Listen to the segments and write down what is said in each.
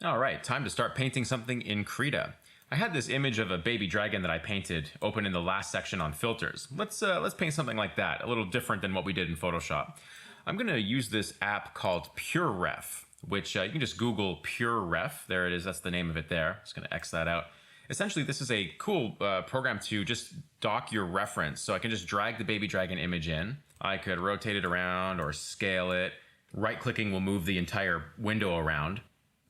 All right, time to start painting something in Krita. I had this image of a baby dragon that I painted open in the last section on filters. Let's paint something like that, a little different than what we did in Photoshop. I'm going to use this app called PureRef, which you can just Google PureRef. There it is. That's the name of it there. Just going to X that out. Essentially, this is a cool program to just dock your reference. So I can just drag the baby dragon image in. I could rotate it around or scale it. Right-clicking will move the entire window around.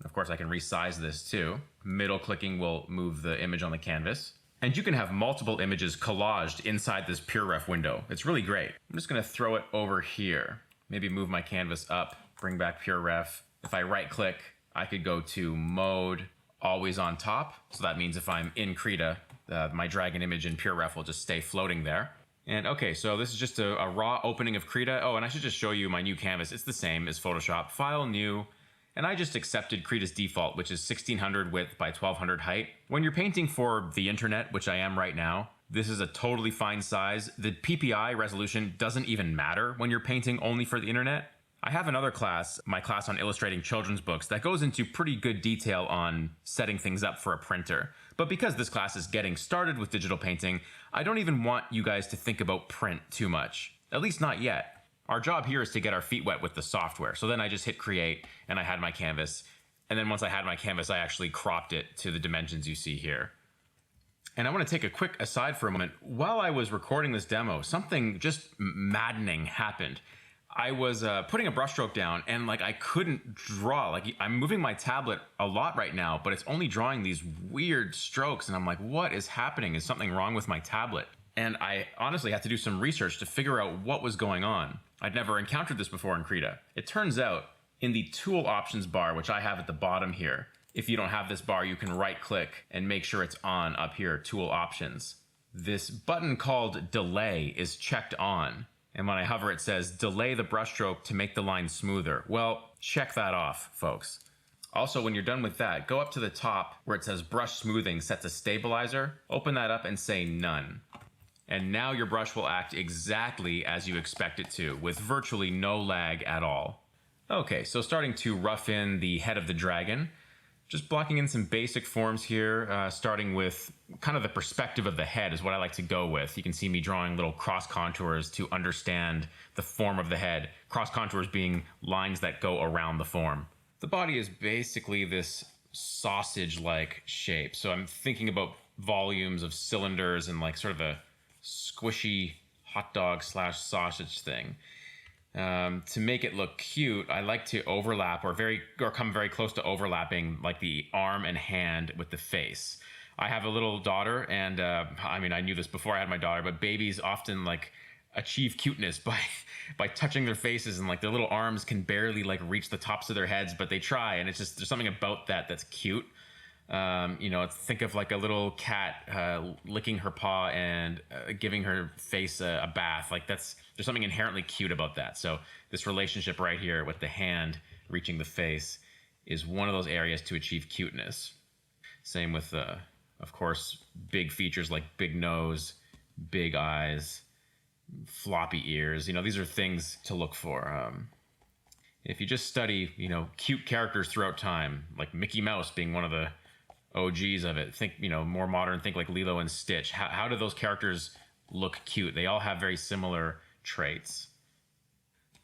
Of course, I can resize this too. Middle clicking will move the image on the canvas. And you can have multiple images collaged inside this PureRef window. It's really great. I'm just gonna throw it over here. Maybe move my canvas up, bring back PureRef. If I right click, I could go to mode, always on top. So that means if I'm in Krita, my dragon image in PureRef will just stay floating there. And okay, so this is just a raw opening of Krita. Oh, and I should just show you my new canvas. It's the same as Photoshop, File, New. And I just accepted Krita's default, which is 1600 width by 1200 height. When you're painting for the internet, which I am right now, this is a totally fine size. The PPI resolution doesn't even matter when you're painting only for the internet. I have another class, my class on illustrating children's books, that goes into pretty good detail on setting things up for a printer. But because this class is getting started with digital painting, I don't even want you guys to think about print too much. At least not yet. Our job here is to get our feet wet with the software. So then I just hit create and I had my canvas. And then once I had my canvas, I actually cropped it to the dimensions you see here. And I want to take a quick aside for a moment. While I was recording this demo, something just maddening happened. I was putting a brushstroke down and I couldn't draw. I'm moving my tablet a lot right now, but it's only drawing these weird strokes. And I'm like, what is happening? Is something wrong with my tablet? And I honestly had to do some research to figure out what was going on. I'd never encountered this before in Krita. It turns out in the tool options bar, which I have at the bottom here, if you don't have this bar, you can right click and make sure it's on up here, tool options. This button called delay is checked on. And when I hover, it says delay the brushstroke to make the line smoother. Well, check that off, folks. Also, when you're done with that, go up to the top where it says brush smoothing set to stabilizer, open that up and say none. And now your brush will act exactly as you expect it to, with virtually no lag at all. Okay, so starting to rough in the head of the dragon, just blocking in some basic forms here, starting with kind of the perspective of the head is what I like to go with. You can see me drawing little cross contours to understand the form of the head, cross contours being lines that go around the form. The body is basically this sausage-like shape, so I'm thinking about volumes of cylinders and sort of a squishy hot dog / sausage thing. To make it look cute, I like to overlap or come very close to overlapping the arm and hand with the face. I have a little daughter, and I knew this before I had my daughter, but babies often achieve cuteness by touching their faces, and their little arms can barely reach the tops of their heads, but they try, and it's just there's something about that that's cute. Think of a little cat licking her paw and giving her face a bath. There's something inherently cute about that. So this relationship right here with the hand reaching the face is one of those areas to achieve cuteness. Same with, of course, big features like big nose, big eyes, floppy ears. These are things to look for. If you just study, cute characters throughout time, like Mickey Mouse being one of the OGs of it. Think, more modern, think like Lilo and Stitch. How do those characters look cute? They all have very similar traits.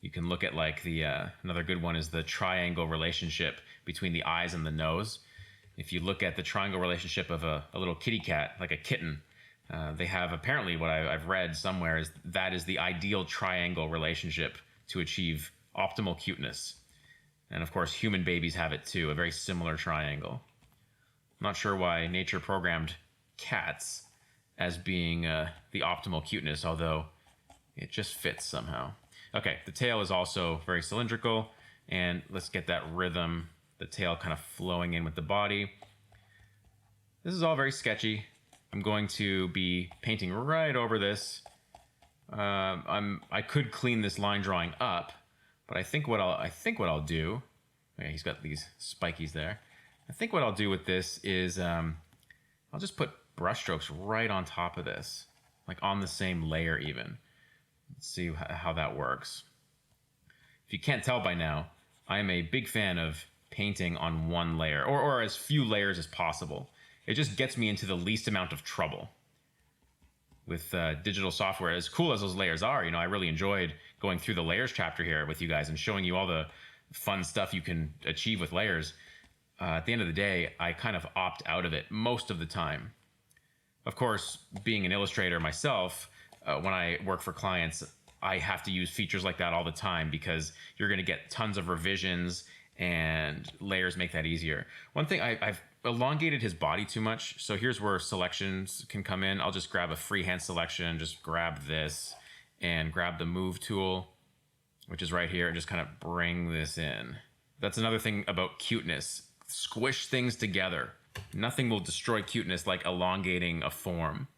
You can look at another good one is the triangle relationship between the eyes and the nose. If you look at the triangle relationship of a little kitty cat, like a kitten, they have apparently what I've read somewhere is that is the ideal triangle relationship to achieve optimal cuteness. And of course, human babies have it too, a very similar triangle. I'm not sure why nature programmed cats as being the optimal cuteness, although it just fits somehow. Okay, the tail is also very cylindrical, and let's get that rhythm, the tail kind of flowing in with the body. This is all very sketchy. I'm going to be painting right over this. I could clean this line drawing up, but I think what I'll do. Okay, he's got these spikies there. I think what I'll do with this is I'll just put brushstrokes right on top of this, on the same layer even. Let's see how that works. If you can't tell by now, I am a big fan of painting on one layer, or as few layers as possible. It just gets me into the least amount of trouble. With digital software, as cool as those layers are, I really enjoyed going through the layers chapter here with you guys and showing you all the fun stuff you can achieve with layers. At the end of the day, I kind of opt out of it most of the time. Of course, being an illustrator myself, when I work for clients, I have to use features like that all the time because you're going to get tons of revisions and layers make that easier. One thing, I've elongated his body too much. So here's where selections can come in. I'll just grab a freehand selection, just grab this and grab the move tool, which is right here, and just kind of bring this in. That's another thing about cuteness. Squish things together. Nothing will destroy cuteness like elongating a form.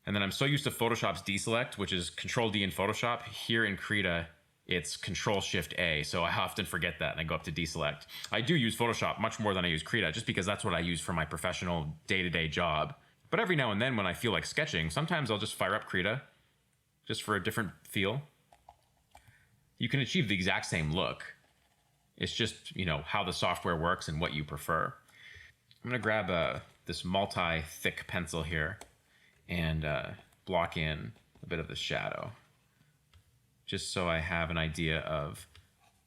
And then I'm so used to Photoshop's deselect, which is Control D in Photoshop. Here in Krita, it's Control Shift A. So I often forget that and I go up to deselect. I do use Photoshop much more than I use Krita, just because that's what I use for my professional day-to-day job. But every now and then when I feel like sketching, sometimes I'll just fire up Krita just for a different feel. You can achieve the exact same look. It's just, how the software works and what you prefer. I'm gonna grab this multi-thick pencil here and block in a bit of the shadow, just so I have an idea of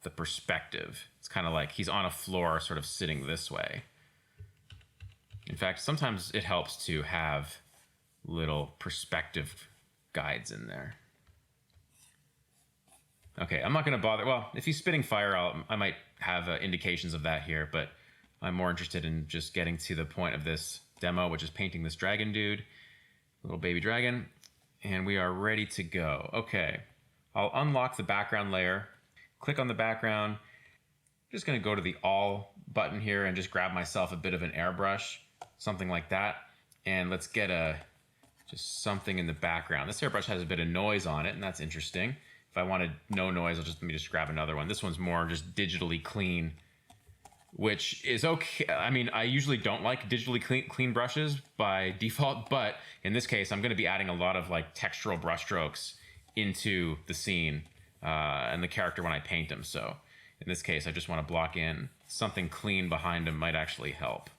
the perspective. It's kind of like he's on a floor sort of sitting this way. In fact, sometimes it helps to have little perspective guides in there. Okay, I'm not going to bother. Well, if he's spitting fire, I might have indications of that here, but I'm more interested in just getting to the point of this demo, which is painting this dragon dude, little baby dragon, and we are ready to go. Okay, I'll unlock the background layer, click on the background. I'm just going to go to the All button here and just grab myself a bit of an airbrush, something like that, and let's get just something in the background. This airbrush has a bit of noise on it, and that's interesting. If I wanted no noise, let me just grab another one. This one's more just digitally clean, which is okay. I mean, I usually don't like digitally clean brushes by default, but in this case, I'm going to be adding a lot of like textural brushstrokes into the scene and the character when I paint him. So in this case, I just want to block in something clean behind him might actually help.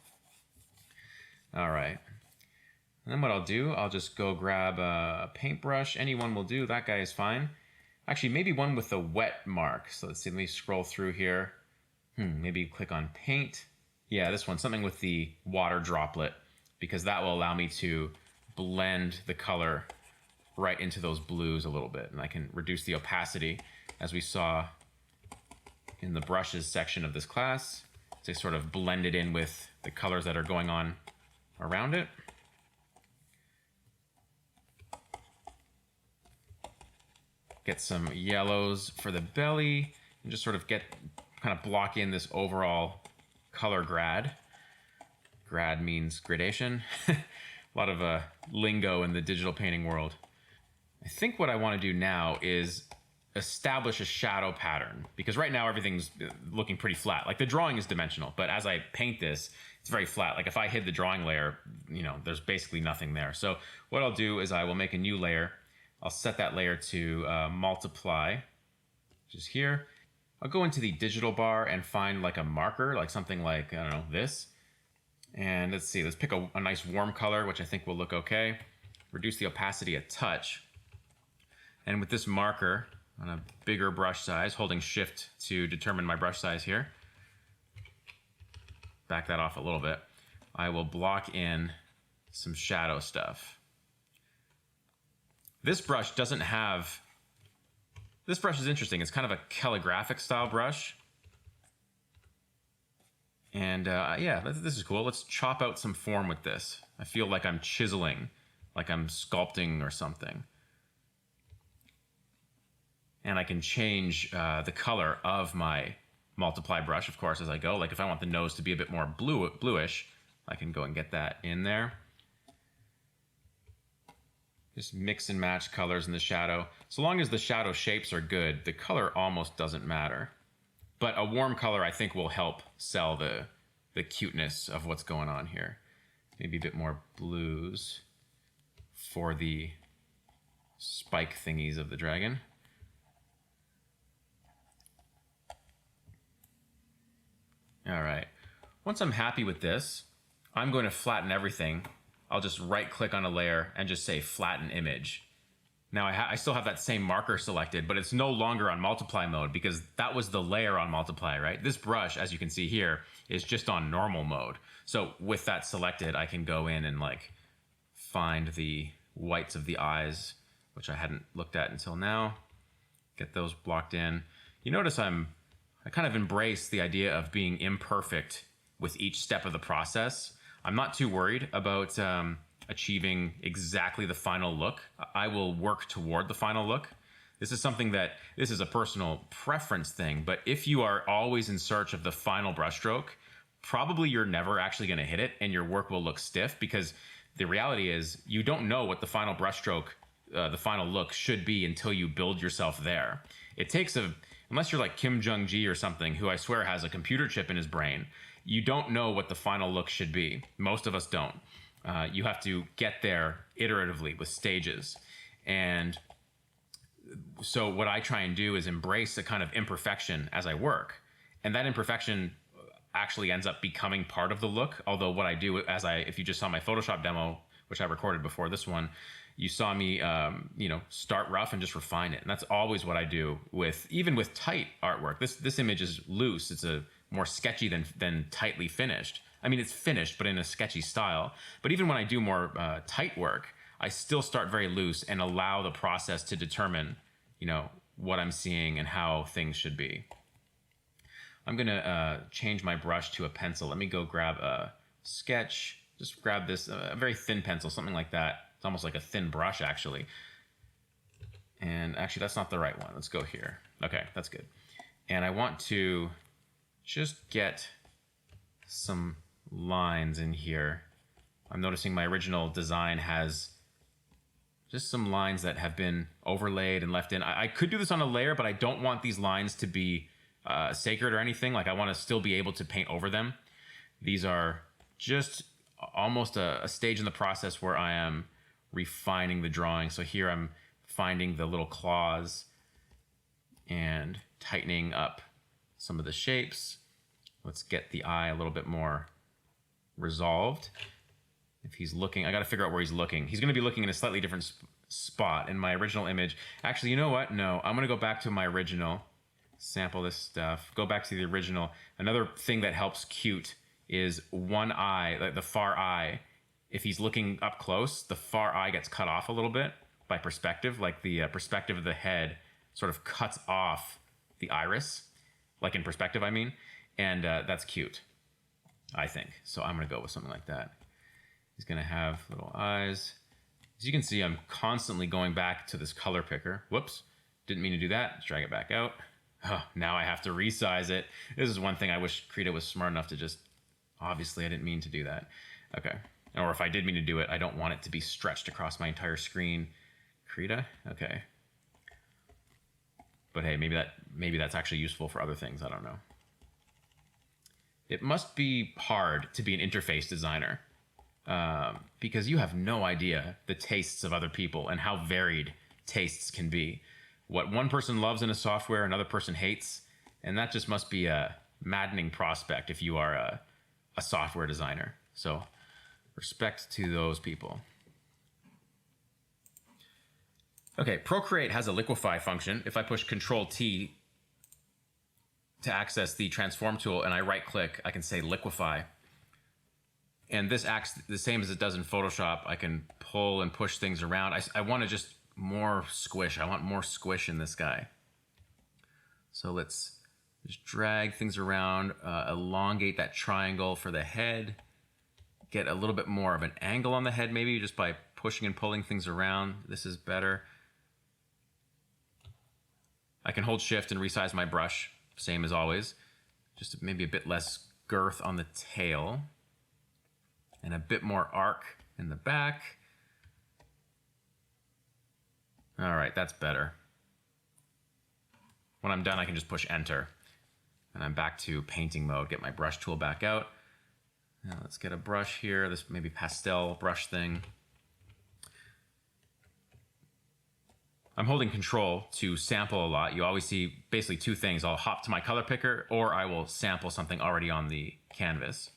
All right. And then what I'll do, I'll just go grab a paintbrush. Anyone will do. That guy is fine. Actually, maybe one with a wet mark. So let's see, let me scroll through here. Maybe click on paint. Yeah, this one, something with the water droplet, because that will allow me to blend the color right into those blues a little bit. And I can reduce the opacity, as we saw in the brushes section of this class, to sort of blend it in with the colors that are going on around it. Get some yellows for the belly and just sort of kind of block in this overall color grad. Grad means gradation. A lot of lingo in the digital painting world. I think what I want to do now is establish a shadow pattern, because right now everything's looking pretty flat. Like the drawing is dimensional, but as I paint this, it's very flat. Like if I hid the drawing layer, there's basically nothing there. So what I'll do is I will make a new layer. I'll set that layer to multiply, which is here. I'll go into the digital bar and find like a marker, like something like, I don't know, this. And let's see, let's pick a nice warm color, which I think will look okay. Reduce the opacity a touch. And with this marker on a bigger brush size, holding shift to determine my brush size here, back that off a little bit, I will block in some shadow stuff. This brush doesn't have, this brush is interesting. It's kind of a calligraphic style brush. And yeah, this is cool. Let's chop out some form with this. I feel like I'm chiseling, like I'm sculpting or something. And I can change the color of my multiply brush, of course, as I go. Like if I want the nose to be a bit more bluish, I can go and get that in there. Just mix and match colors in the shadow. So long as the shadow shapes are good, the color almost doesn't matter. But a warm color, I think, will help sell the cuteness of what's going on here. Maybe a bit more blues for the spike thingies of the dragon. All right. Once I'm happy with this, I'm going to flatten everything. I'll just right click on a layer and just say flatten image. Now I still have that same marker selected, but it's no longer on multiply mode because that was the layer on multiply, right? This brush, as you can see here, is just on normal mode. So with that selected, I can go in and like find the whites of the eyes, which I hadn't looked at until now. Get those blocked in. You notice I kind of embrace the idea of being imperfect with each step of the process. I'm not too worried about achieving exactly the final look. I will work toward the final look. This is something this is a personal preference thing, but if you are always in search of the final brushstroke, probably you're never actually going to hit it and your work will look stiff, because the reality is you don't know what the final brushstroke, the final look should be until you build yourself there. It takes unless you're like Kim Jong-gi or something, who I swear has a computer chip in his brain, you don't know what the final look should be. Most of us don't. You have to get there iteratively with stages. And so what I try and do is embrace a kind of imperfection as I work. And that imperfection actually ends up becoming part of the look. Although what I do if you just saw my Photoshop demo, which I recorded before this one, you saw me, start rough and just refine it. And that's always what I do even with tight artwork. This image is loose. It's more sketchy than tightly finished. I mean, it's finished, but in a sketchy style. But even when I do more tight work, I still start very loose and allow the process to determine, what I'm seeing and how things should be. I'm gonna change my brush to a pencil. Let me go grab a sketch. Just grab this, a very thin pencil, something like that. It's almost like a thin brush, actually. And actually, that's not the right one. Let's go here. Okay, that's good. And I want to just get some lines in here. I'm noticing my original design has just some lines that have been overlaid and left in. I could do this on a layer, but I don't want these lines to be sacred or anything. Like, I want to still be able to paint over them. These are just almost a stage in the process where I am refining the drawing. So here I'm finding the little claws and tightening up some of the shapes. Let's get the eye a little bit more resolved. If he's looking, I got to figure out where he's looking. He's going to be looking in a slightly different spot in my original image. Actually, you know what? No, I'm going to go back to my original, sample this stuff, go back to the original. Another thing that helps cute is one eye, like the far eye. If he's looking up close, the far eye gets cut off a little bit by perspective, like the perspective of the head sort of cuts off the iris, like in perspective, I mean. And that's cute, I think. So I'm going to go with something like that. He's going to have little eyes. As you can see, I'm constantly going back to this color picker. Whoops, didn't mean to do that. Let's drag it back out. Oh, now I have to resize it. This is one thing I wish Krita was smart enough to just, obviously I didn't mean to do that. Okay, or if I did mean to do it, I don't want it to be stretched across my entire screen. Krita, okay. But hey, maybe that's actually useful for other things, I don't know. It must be hard to be an interface designer because you have no idea the tastes of other people and how varied tastes can be. What one person loves in a software, another person hates, and that just must be a maddening prospect if you are a software designer. So respect to those people. Okay, Procreate has a liquefy function. If I push Control-T to access the transform tool and I right click, I can say liquefy. And this acts the same as it does in Photoshop. I can pull and push things around. I want to just more squish. I want more squish in this guy. So let's just drag things around, elongate that triangle for the head, get a little bit more of an angle on the head maybe just by pushing and pulling things around. This is better. I can hold shift and resize my brush, same as always. Just maybe a bit less girth on the tail and a bit more arc in the back. All right, that's better. When I'm done, I can just push enter and I'm back to painting mode. Get my brush tool back out. Now let's get a brush here, this maybe pastel brush thing. I'm holding control to sample a lot. You always see basically two things. I'll hop to my color picker or I will sample something already on the canvas.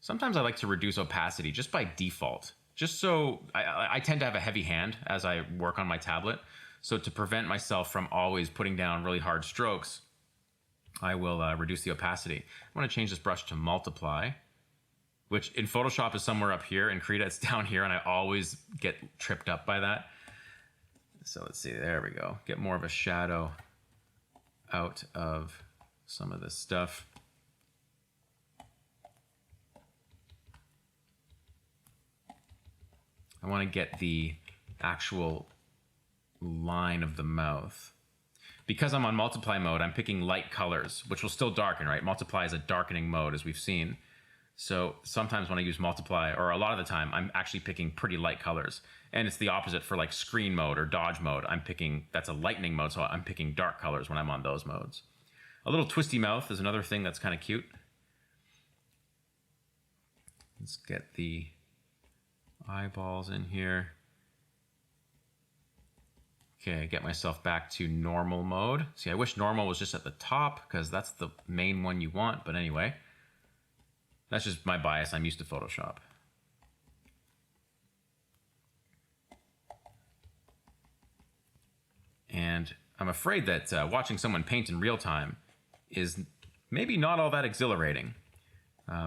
Sometimes I like to reduce opacity just by default. Just so I tend to have a heavy hand as I work on my tablet. So to prevent myself from always putting down really hard strokes, I will reduce the opacity. I want to change this brush to multiply, which in Photoshop is somewhere up here. In Krita, it's down here, and I always get tripped up by that. So let's see, there we go. Get more of a shadow out of some of this stuff. I want to get the actual line of the mouth. Because I'm on multiply mode, I'm picking light colors, which will still darken, right? Multiply is a darkening mode, as we've seen. So sometimes when I use multiply, or a lot of the time, I'm actually picking pretty light colors. And it's the opposite for like screen mode or dodge mode. That's a lightening mode, so I'm picking dark colors when I'm on those modes. A little twisty mouth is another thing that's kind of cute. Let's get the eyeballs in here. Okay, get myself back to normal mode. See, I wish normal was just at the top because that's the main one you want, but anyway. That's just my bias. I'm used to Photoshop. And I'm afraid that watching someone paint in real time is maybe not all that exhilarating.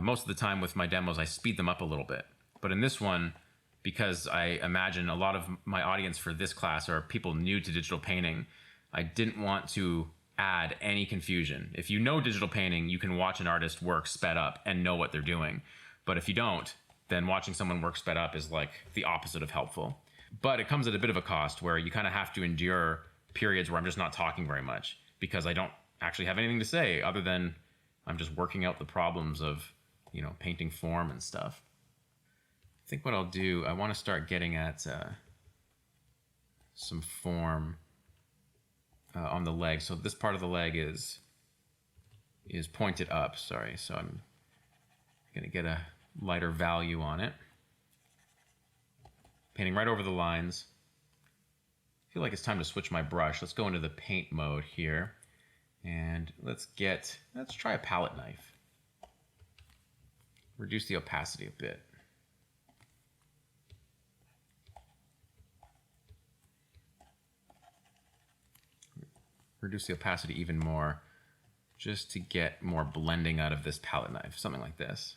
Most of the time with my demos, I speed them up a little bit. But in this one, because I imagine a lot of my audience for this class are people new to digital painting, I didn't want to add any confusion. If you know digital painting, you can watch an artist work sped up and know what they're doing. But if you don't, then watching someone work sped up is like the opposite of helpful. But it comes at a bit of a cost where you kind of have to endure periods where I'm just not talking very much because I don't actually have anything to say other than I'm just working out the problems of, you know, painting form and stuff. I think what I'll do, I want to start getting at some form on the leg. So this part of the leg is pointed up, sorry. So I'm going to get a lighter value on it. Painting right over the lines. I feel like it's time to switch my brush. Let's go into the paint mode here. And let's try a palette knife. Reduce the opacity a bit. Reduce the opacity even more, just to get more blending out of this palette knife, something like this.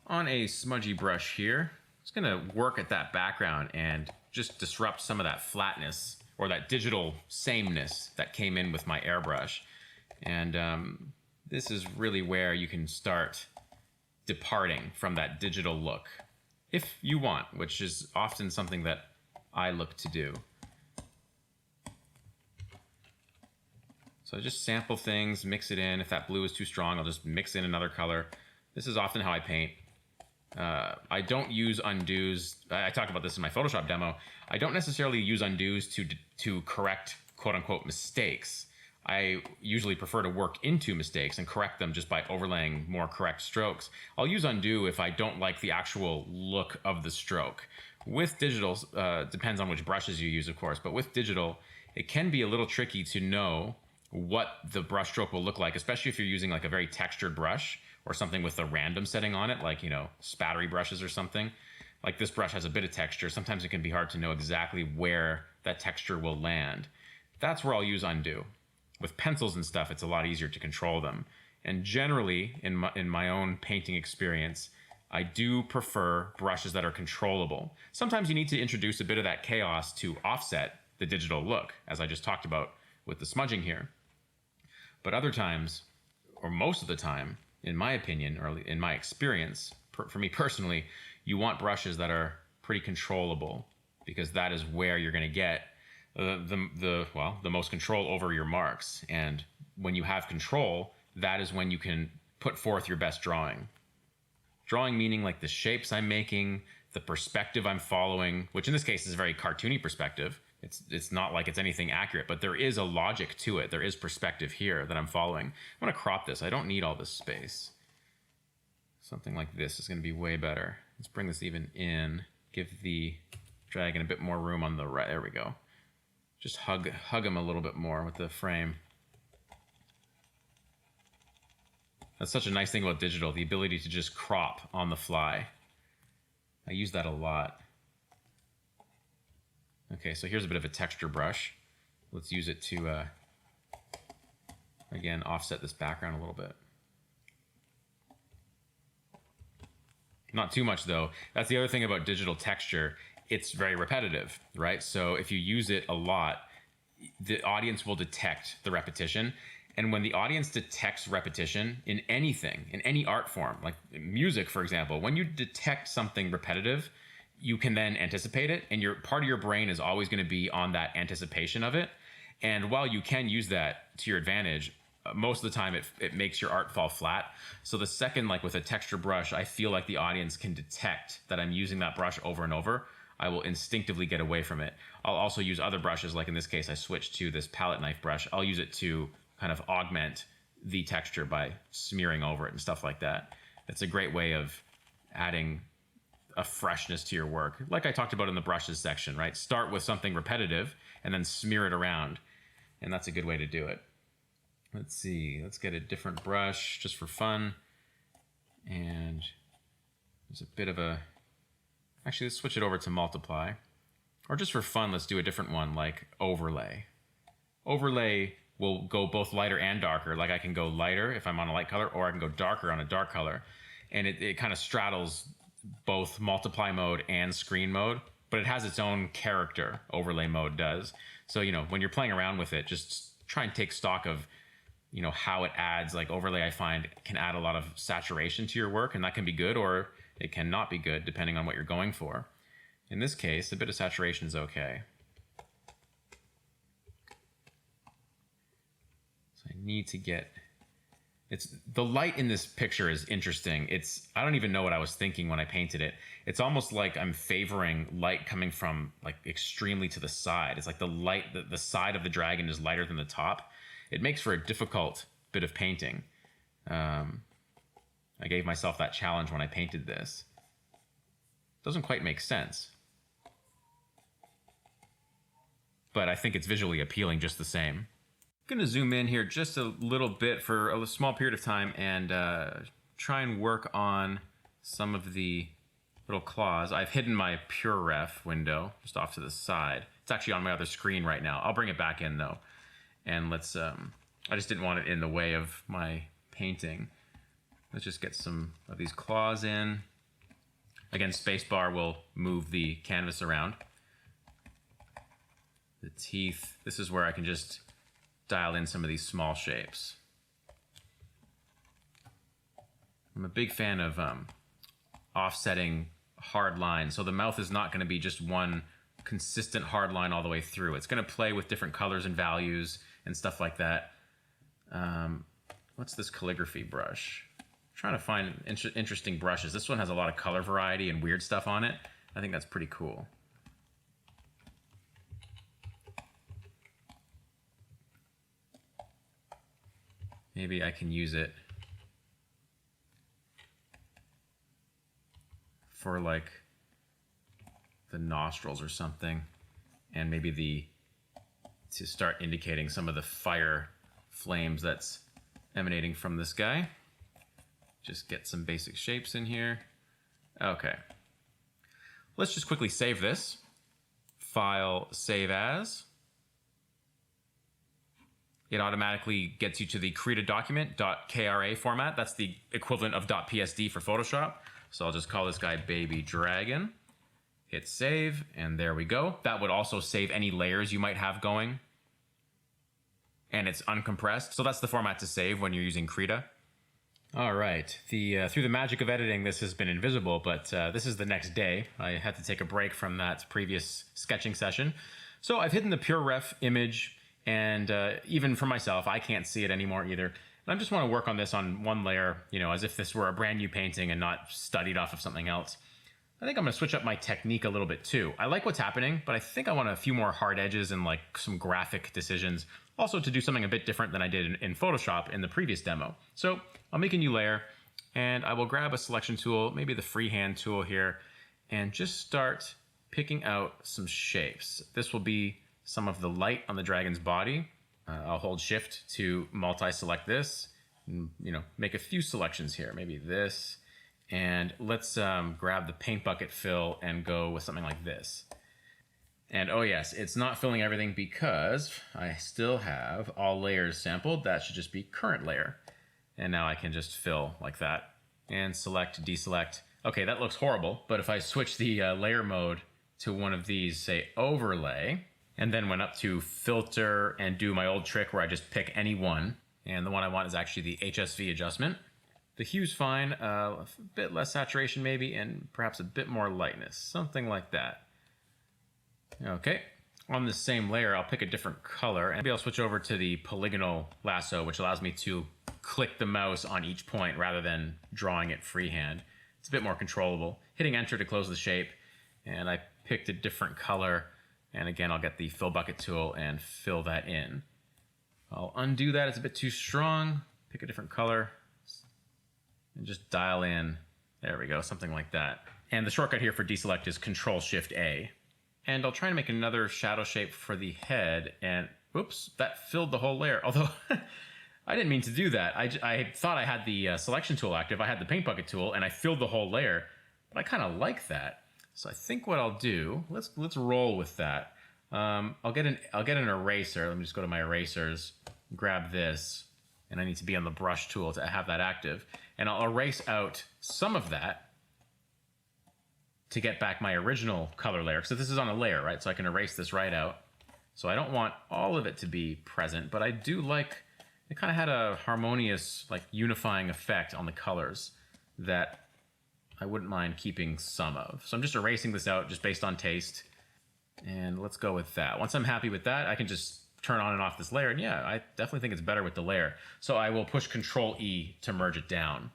On a smudgy brush here, it's gonna work at that background and just disrupt some of that flatness or that digital sameness that came in with my airbrush. And this is really where you can start departing from that digital look, if you want, which is often something that I look to do. So I just sample things, mix it in. If that blue is too strong, I'll just mix in another color. This is often how I paint. I don't use undos. I talked about this in my Photoshop demo. I don't necessarily use undos to correct quote-unquote mistakes. I usually prefer to work into mistakes and correct them just by overlaying more correct strokes. I'll use undo if I don't like the actual look of the stroke. With digital, depends on which brushes you use, of course, but with digital, it can be a little tricky to know what the brush stroke will look like, especially if you're using like a very textured brush or something with a random setting on it, like, you know, spattery brushes or something. Like this brush has a bit of texture. Sometimes it can be hard to know exactly where that texture will land. That's where I'll use undo. With pencils and stuff, it's a lot easier to control them. And generally, in my own painting experience, I do prefer brushes that are controllable. Sometimes you need to introduce a bit of that chaos to offset the digital look, as I just talked about with the smudging here. But other times, or most of the time, in my opinion, or in my experience, for me personally, you want brushes that are pretty controllable, because that is where you're going to get the most control over your marks. And when you have control, that is when you can put forth your best drawing. Drawing meaning like the shapes I'm making, the perspective I'm following, which in this case is a very cartoony perspective. It's not like it's anything accurate, but there is a logic to it. There is perspective here that I'm following. I'm going to crop this. I don't need all this space. Something like this is going to be way better. Let's bring this even in. Give the dragon a bit more room on the right. There we go. Just hug him a little bit more with the frame. That's such a nice thing about digital, the ability to just crop on the fly. I use that a lot. Okay, so here's a bit of a texture brush. Let's use it to, again, offset this background a little bit. Not too much though. That's the other thing about digital texture. It's very repetitive, right? So if you use it a lot, the audience will detect the repetition. And when the audience detects repetition in anything, in any art form, like music, for example, when you detect something repetitive, you can then anticipate it, and part of your brain is always going to be on that anticipation of it. And while you can use that to your advantage, most of the time it makes your art fall flat. So the second, like with a texture brush, I feel like the audience can detect that I'm using that brush over and over, I will instinctively get away from it. I'll also use other brushes, like in this case, I switched to this palette knife brush. I'll use it to kind of augment the texture by smearing over it and stuff like that. It's a great way of adding a freshness to your work. Like I talked about in the brushes section, right? Start with something repetitive and then smear it around. And that's a good way to do it. Let's see, let's get a different brush just for fun. And there's a bit of a, actually let's switch it over to multiply. Or just for fun, let's do a different one like overlay. Overlay will go both lighter and darker. Like I can go lighter if I'm on a light color, or I can go darker on a dark color. And it kind of straddles both multiply mode and screen mode, but it has its own character, overlay mode does. So, you know, when you're playing around with it, just try and take stock of, you know, how it adds. Like overlay, I find, can add a lot of saturation to your work, and that can be good or it can not be good depending on what you're going for. In this case, a bit of saturation is okay. So I need to get, it's, the light in this picture is interesting. I don't even know what I was thinking when I painted it. It's almost like I'm favoring light coming from like extremely to the side. It's like the light, the side of the dragon is lighter than the top. It makes for a difficult bit of painting. I gave myself that challenge when I painted this. Doesn't quite make sense, but I think it's visually appealing just the same. I'm going to zoom in here just a little bit for a small period of time and try and work on some of the little claws. I've hidden my Pure Ref window just off to the side. It's actually on my other screen right now. I'll bring it back in though. And let's, I just didn't want it in the way of my painting. Let's just get some of these claws in. Again, spacebar will move the canvas around. The teeth, this is where I can just dial in some of these small shapes. I'm a big fan of offsetting hard lines. So the mouth is not going to be just one consistent hard line all the way through. It's going to play with different colors and values and stuff like that. What's this calligraphy brush? I'm trying to find interesting brushes. This one has a lot of color variety and weird stuff on it. I think that's pretty cool. Maybe I can use it for like the nostrils or something, and maybe to start indicating some of the fire flames that's emanating from this guy. Just get some basic shapes in here. Okay. Let's just quickly save this. File, save as. It automatically gets you to the Krita document .kra format. That's the equivalent of .psd for Photoshop. So I'll just call this guy Baby Dragon. Hit save, and there we go. That would also save any layers you might have going. And it's uncompressed. So that's the format to save when you're using Krita. All right, through the magic of editing, this has been invisible, but this is the next day. I had to take a break from that previous sketching session. So I've hidden the Pure Ref image, and even for myself, I can't see it anymore either. And I just want to work on this on one layer, you know, as if this were a brand new painting and not studied off of something else. I think I'm going to switch up my technique a little bit too. I like what's happening, but I think I want a few more hard edges and like some graphic decisions. Also to do something a bit different than I did in Photoshop in the previous demo. So I'll make a new layer, and I will grab a selection tool, maybe the freehand tool here, and just start picking out some shapes. This will be some of the light on the dragon's body. I'll hold shift to multi-select this, you know, make a few selections here. Maybe this. And let's grab the paint bucket fill and go with something like this. And oh yes, it's not filling everything because I still have all layers sampled. That should just be current layer. And now I can just fill like that and select, deselect. Okay, that looks horrible, but if I switch the layer mode to one of these, say overlay, and then went up to filter and do my old trick where I just pick any one, and the one I want is actually the HSV adjustment. The hue's fine, a bit less saturation maybe, and perhaps a bit more lightness, something like that. Okay, on the same layer, I'll pick a different color, and maybe I'll switch over to the polygonal lasso, which allows me to click the mouse on each point rather than drawing it freehand. It's a bit more controllable. Hitting enter to close the shape, and I picked a different color, and again, I'll get the fill bucket tool and fill that in. I'll undo that, it's a bit too strong, pick a different color, and just dial in, there we go, something like that. And the shortcut here for deselect is Control-Shift-A. And I'll try to make another shadow shape for the head, and oops, that filled the whole layer. Although, I didn't mean to do that. I thought I had the selection tool active, I had the paint bucket tool, and I filled the whole layer, but I kind of like that. So I think what I'll do, let's roll with that. I'll get an eraser. Let me just go to my erasers, grab this, and I need to be on the brush tool to have that active. And I'll erase out some of that to get back my original color layer. So this is on a layer, right? So I can erase this right out. So I don't want all of it to be present, but I do like, it kind of had a harmonious, like unifying effect on the colors that I wouldn't mind keeping some of. So I'm just erasing this out just based on taste. And let's go with that. Once I'm happy with that, I can just turn on and off this layer. And yeah, I definitely think it's better with the layer. So I will push Control-E to merge it down.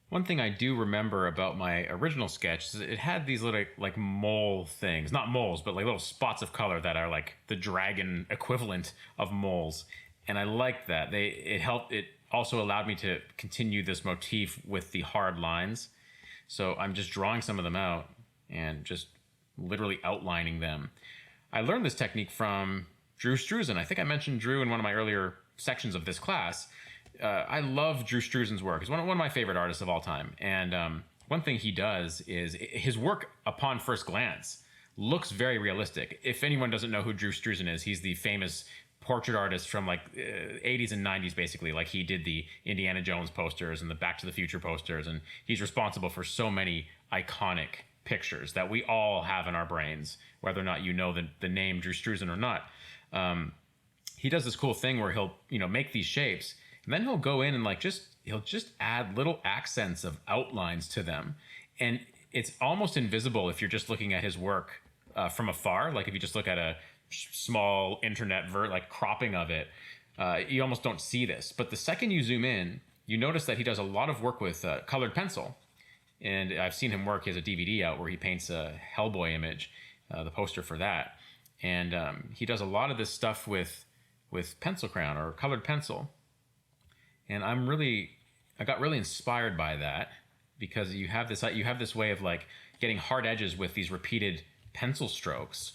One thing I do remember about my original sketch is it had these little like mole things, not moles, but like little spots of color that are like the dragon equivalent of moles. And I liked that. It also allowed me to continue this motif with the hard lines. So I'm just drawing some of them out and just literally outlining them. I learned this technique from Drew Struzan. I think I mentioned Drew in one of my earlier sections of this class. I love Drew Struzan's work. He's one of my favorite artists of all time. And one thing he does is his work upon first glance looks very realistic. If anyone doesn't know who Drew Struzan is, he's the famous portrait artist from like 80s and 90s basically. Like he did the Indiana Jones posters and the Back to the Future posters, and he's responsible for so many iconic pictures that we all have in our brains, whether or not you know the name Drew Struzan or not. He does this cool thing where he'll make these shapes, and then he'll go in and he'll just add little accents of outlines to them, and it's almost invisible if you're just looking at his work from afar. Like if you just look at a small internet cropping of it, you almost don't see this. But the second you zoom in, you notice that he does a lot of work with colored pencil. And I've seen him work. He has a DVD out where he paints a Hellboy image, the poster for that. And he does a lot of this stuff with pencil crayon or colored pencil. And I got really inspired by that, because you have this way of like getting hard edges with these repeated pencil strokes,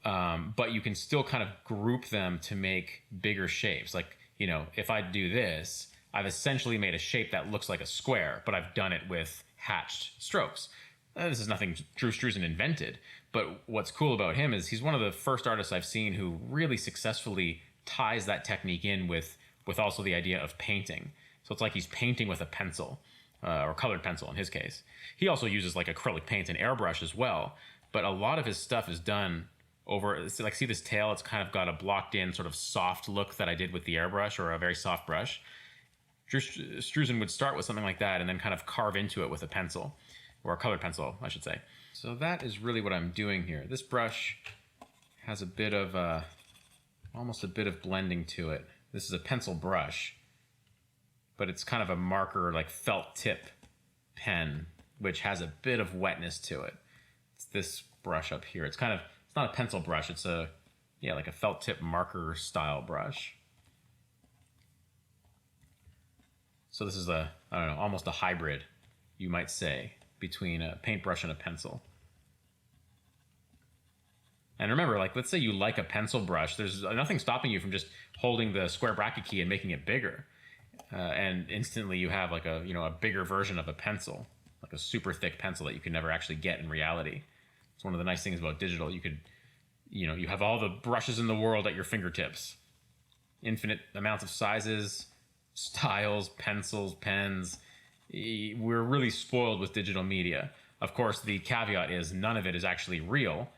but you can still kind of group them to make bigger shapes. Like, if I do this, I've essentially made a shape that looks like a square, but I've done it with hatched strokes. This is nothing Drew Struzan invented, but what's cool about him is he's one of the first artists I've seen who really successfully ties that technique in with also the idea of painting. So it's like he's painting with a pencil, or colored pencil in his case. He also uses like acrylic paint and airbrush as well, but a lot of his stuff is done over, like, see this tail? It's kind of got a blocked in sort of soft look that I did with the airbrush, or a very soft brush. Drew Struzan would start with something like that and then kind of carve into it with a pencil, or a colored pencil, I should say. So that is really what I'm doing here. This brush has a bit of, almost a bit of blending to it. This is a pencil brush, but it's kind of a marker, like felt tip pen, which has a bit of wetness to it. It's this brush up here. It's not a pencil brush. It's like a felt tip marker style brush. So this is almost a hybrid, you might say, between a paintbrush and a pencil. And remember, like, let's say you like a pencil brush, there's nothing stopping you from just holding the square bracket key and making it bigger. and instantly you have like a bigger version of a pencil, like a super thick pencil that you could never actually get in reality. It's one of the nice things about digital. You have all the brushes in the world at your fingertips, infinite amounts of sizes, styles, pencils, pens. We're really spoiled with digital media. Of course, the caveat is none of it is actually real.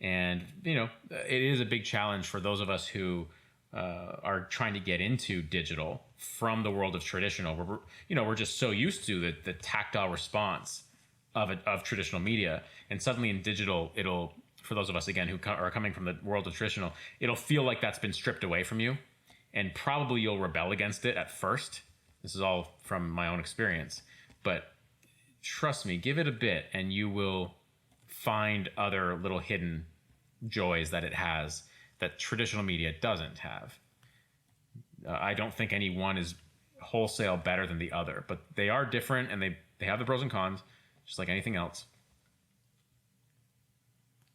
And, it is a big challenge for those of us who are trying to get into digital from the world of traditional. We're just so used to the tactile response of traditional media. And suddenly in digital, for those of us, again, who are coming from the world of traditional, it'll feel like that's been stripped away from you. And probably you'll rebel against it at first. This is all from my own experience. But trust me, give it a bit and you will find other little hidden joys that it has that traditional media doesn't have. I don't think any one is wholesale better than the other, but they are different and they have the pros and cons, just like anything else.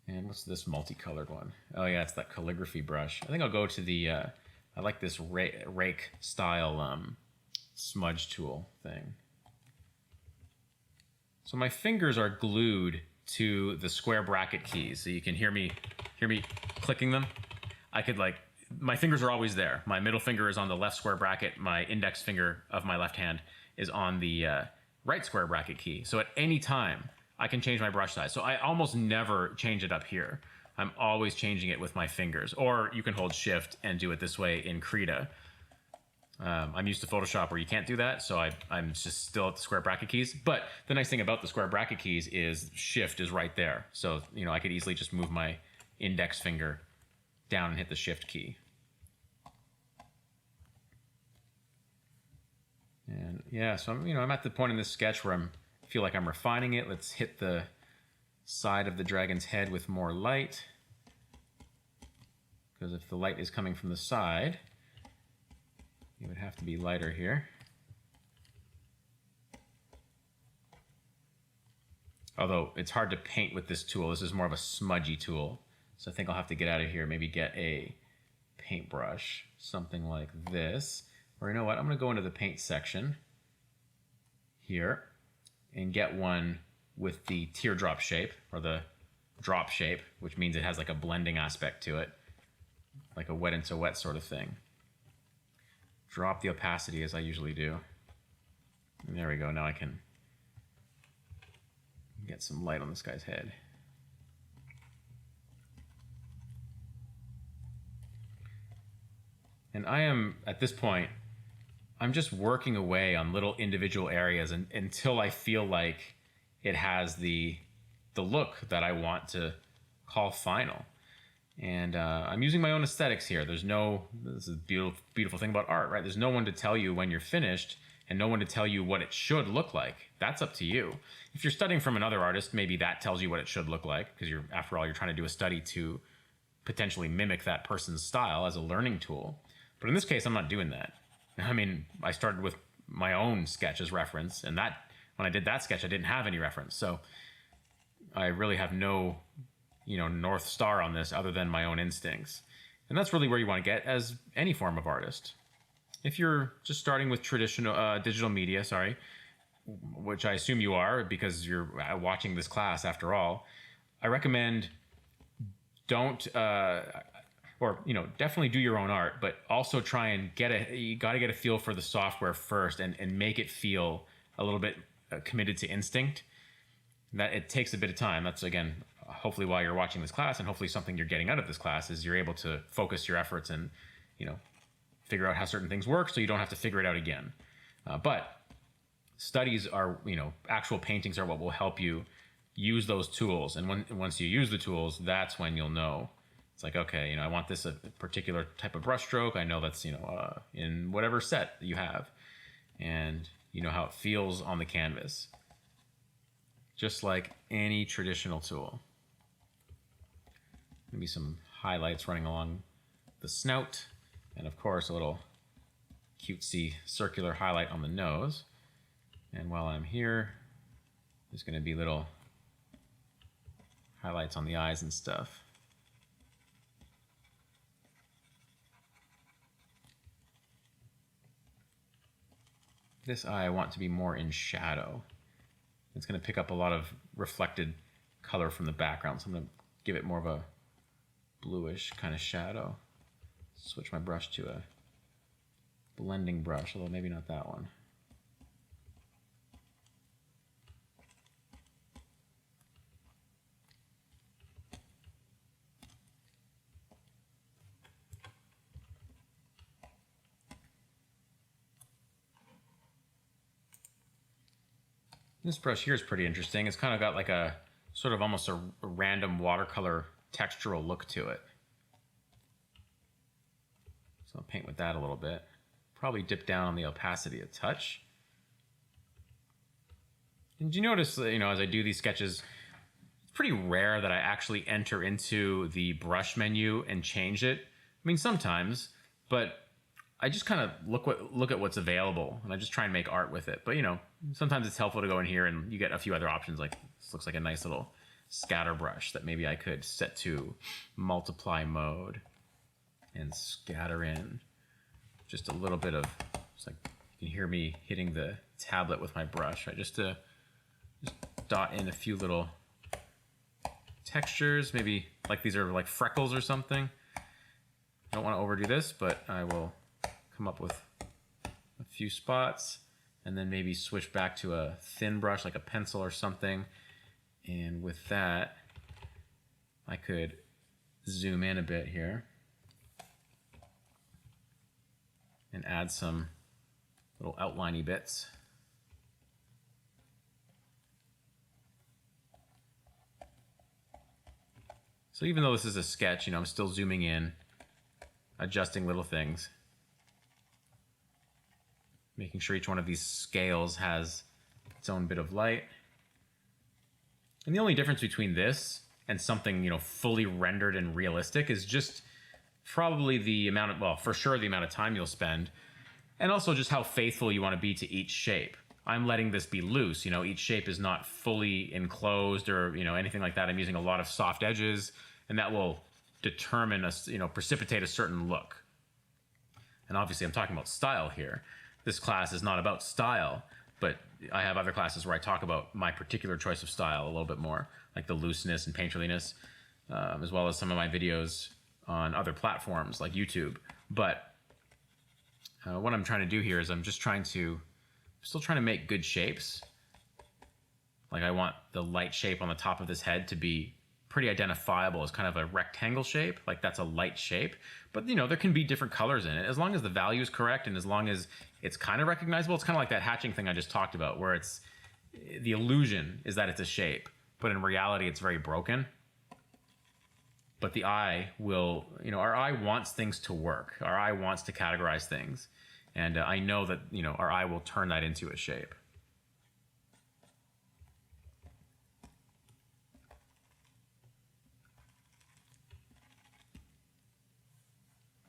And what's this multicolored one? Oh yeah, it's that calligraphy brush. I think I'll go to the, I like this rake style smudge tool thing. So my fingers are glued to the square bracket keys, so you can hear me clicking them. I could my fingers are always there. My middle finger is on the left square bracket. My index finger of my left hand is on the right square bracket key. So at any time, I can change my brush size. So I almost never change it up here. I'm always changing it with my fingers. Or you can hold Shift and do it this way in Krita. I'm used to Photoshop where you can't do that, so I'm just still at the square bracket keys. But the nice thing about the square bracket keys is Shift is right there. So, I could easily just move my index finger down and hit the Shift key. And yeah, so I'm at the point in this sketch where I feel like I'm refining it. Let's hit the side of the dragon's head with more light. Because if the light is coming from the side, it would have to be lighter here. Although it's hard to paint with this tool. This is more of a smudgy tool. So I think I'll have to get out of here, maybe get a paintbrush, something like this. Or you know what, I'm gonna go into the paint section here and get one with the teardrop shape or the drop shape, which means it has like a blending aspect to it, like a wet into wet sort of thing. Drop the opacity as I usually do. And there we go, now I can get some light on this guy's head. And I am, at this point, I'm just working away on little individual areas until I feel like it has the look that I want to call final. And I'm using my own aesthetics here. This is a beautiful thing about art, right? There's no one to tell you when you're finished and no one to tell you what it should look like. That's up to you. If you're studying from another artist, maybe that tells you what it should look like, because after all, you're trying to do a study to potentially mimic that person's style as a learning tool. But in this case, I'm not doing that. I mean, I started with my own sketch as reference, and when I did that sketch, I didn't have any reference. So I really have no, North Star on this other than my own instincts. And that's really where you want to get as any form of artist. If you're just starting with traditional digital media, which I assume you are because you're watching this class after all, I recommend definitely do your own art, but also try and you got to get a feel for the software first and make it feel a little bit committed to instinct. That it takes a bit of time. That's, again, hopefully why you're watching this class, and hopefully something you're getting out of this class is you're able to focus your efforts and, figure out how certain things work so you don't have to figure it out again. But studies are, actual paintings are what will help you use those tools. And once you use the tools, that's when you'll know. It's like, okay, I want this a particular type of brush stroke. I know that's, in whatever set you have. And you know how it feels on the canvas. Just like any traditional tool. Maybe some highlights running along the snout. And of course, a little cutesy circular highlight on the nose. And while I'm here, there's going to be little highlights on the eyes and stuff. This eye I want to be more in shadow. It's going to pick up a lot of reflected color from the background, so I'm going to give it more of a bluish kind of shadow. Switch my brush to a blending brush, although maybe not that one. This brush here is pretty interesting. It's kind of got like a sort of almost a random watercolor textural look to it. So I'll paint with that a little bit. Probably dip down on the opacity a touch. And you notice, you know, as I do these sketches, it's pretty rare that I actually enter into the brush menu and change it. I mean, sometimes, but I just kind of look at what's available, and I just try and make art with it. But, you know, sometimes it's helpful to go in here and you get a few other options. Like this looks like a nice little scatter brush that maybe I could set to multiply mode and scatter in just a little bit of, it's like you can hear me hitting the tablet with my brush, right? Just dot in a few little textures, maybe like these are like freckles or something. I don't want to overdo this, but I will come up with a few spots and then maybe switch back to a thin brush like a pencil or something. And with that, I could zoom in a bit here and add some little outliney bits. So even though this is a sketch, you know, I'm still zooming in, adjusting little things, making sure each one of these scales has its own bit of light. And the only difference between this and something, you know, fully rendered and realistic is just probably the amount of, well, for sure the amount of time you'll spend, and also just how faithful you want to be to each shape. I'm letting this be loose, you know, each shape is not fully enclosed or, you know, anything like that. I'm using a lot of soft edges, and that will determine a, you know, precipitate a certain look. And obviously I'm talking about style here. This class is not about style, but I have other classes where I talk about my particular choice of style a little bit more, like the looseness and painterliness, as well as some of my videos on other platforms like YouTube. But what I'm trying to do here is I'm still trying to make good shapes. Like I want the light shape on the top of this head to be pretty identifiable as kind of a rectangle shape, like that's a light shape. But you know, there can be different colors in it. As long as the value is correct and as long as it's kind of recognizable, it's kind of like that hatching thing I just talked about, where it's the illusion is that it's a shape, but in reality it's very broken. But the eye will, you know, our eye wants things to work. Our eye wants to categorize things. And I know that, you know, our eye will turn that into a shape.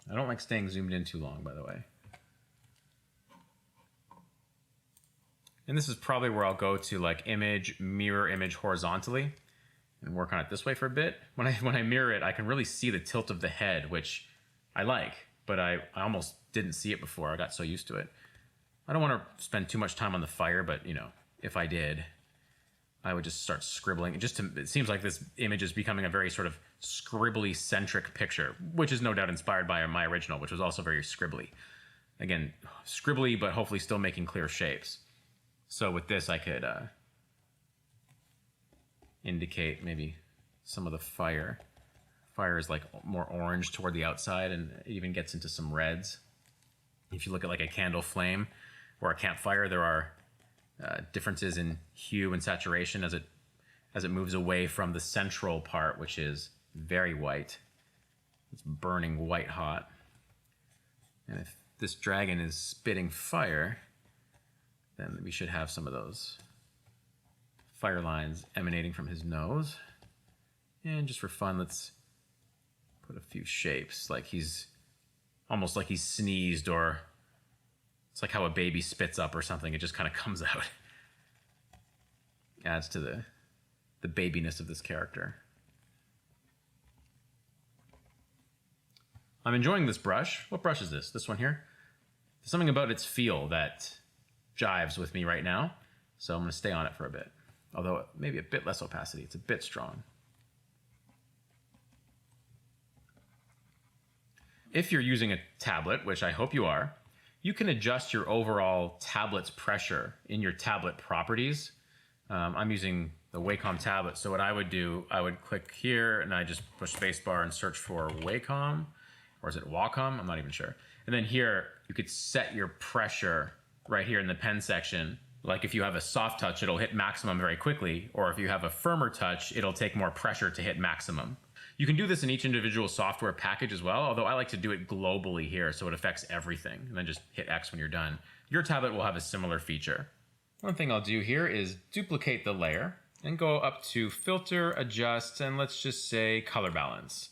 I don't like staying zoomed in too long, by the way. And this is probably where I'll go to like image, mirror image horizontally and work on it this way for a bit. When I mirror it, I can really see the tilt of the head, which I like, but I almost didn't see it before. I got so used to it. I don't want to spend too much time on the fire, but you know, if I did, I would just start scribbling. It seems like this image is becoming a very sort of scribbly centric picture, which is no doubt inspired by my original, which was also very scribbly. Again, scribbly, but hopefully still making clear shapes. So with this, I could indicate maybe some of the fire. Fire is like more orange toward the outside, and it even gets into some reds. If you look at like a candle flame or a campfire, there are differences in hue and saturation as it moves away from the central part, which is very white. It's burning white hot. And if this dragon is spitting fire, then we should have some of those fire lines emanating from his nose. And just for fun, let's put a few shapes, like he's almost like he's sneezed, or it's like how a baby spits up or something. It just kind of comes out. Adds to the babiness of this character. I'm enjoying this brush. What brush is this? This one here? There's something about its feel that jives with me right now. So I'm going to stay on it for a bit. Although maybe a bit less opacity. It's a bit strong. If you're using a tablet, which I hope you are, you can adjust your overall tablet's pressure in your tablet properties. I'm using the Wacom tablet, so what I would do, I would click here and I just push spacebar and search for Wacom, or is it Wacom? I'm not even sure. And then here, you could set your pressure right here in the pen section. Like if you have a soft touch, it'll hit maximum very quickly, or if you have a firmer touch, it'll take more pressure to hit maximum. You can do this in each individual software package as well, although I like to do it globally here so it affects everything, and then just hit X when you're done. Your tablet will have a similar feature. One thing I'll do here is duplicate the layer and go up to Filter, Adjust, and let's just say Color Balance.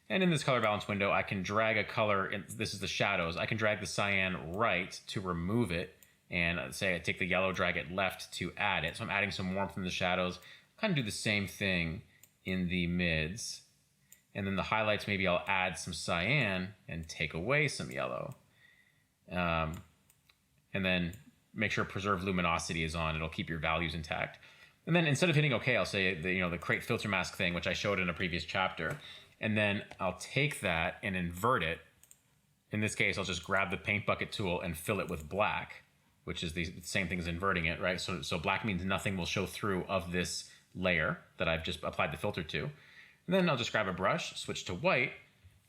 And in this Color Balance window, I can drag a color, and this is the shadows, I can drag the cyan right to remove it, and say I take the yellow, drag it left to add it. So I'm adding some warmth in the shadows. Kind of do the same thing in the mids. And then the highlights, maybe I'll add some cyan and take away some yellow. And then make sure preserve luminosity is on. It'll keep your values intact. And then instead of hitting OK, I'll say the create filter mask thing, which I showed in a previous chapter. And then I'll take that and invert it. In this case, I'll just grab the paint bucket tool and fill it with black, which is the same thing as inverting it, right? So black means nothing will show through of this layer that I've just applied the filter to. And then I'll just grab a brush, switch to white,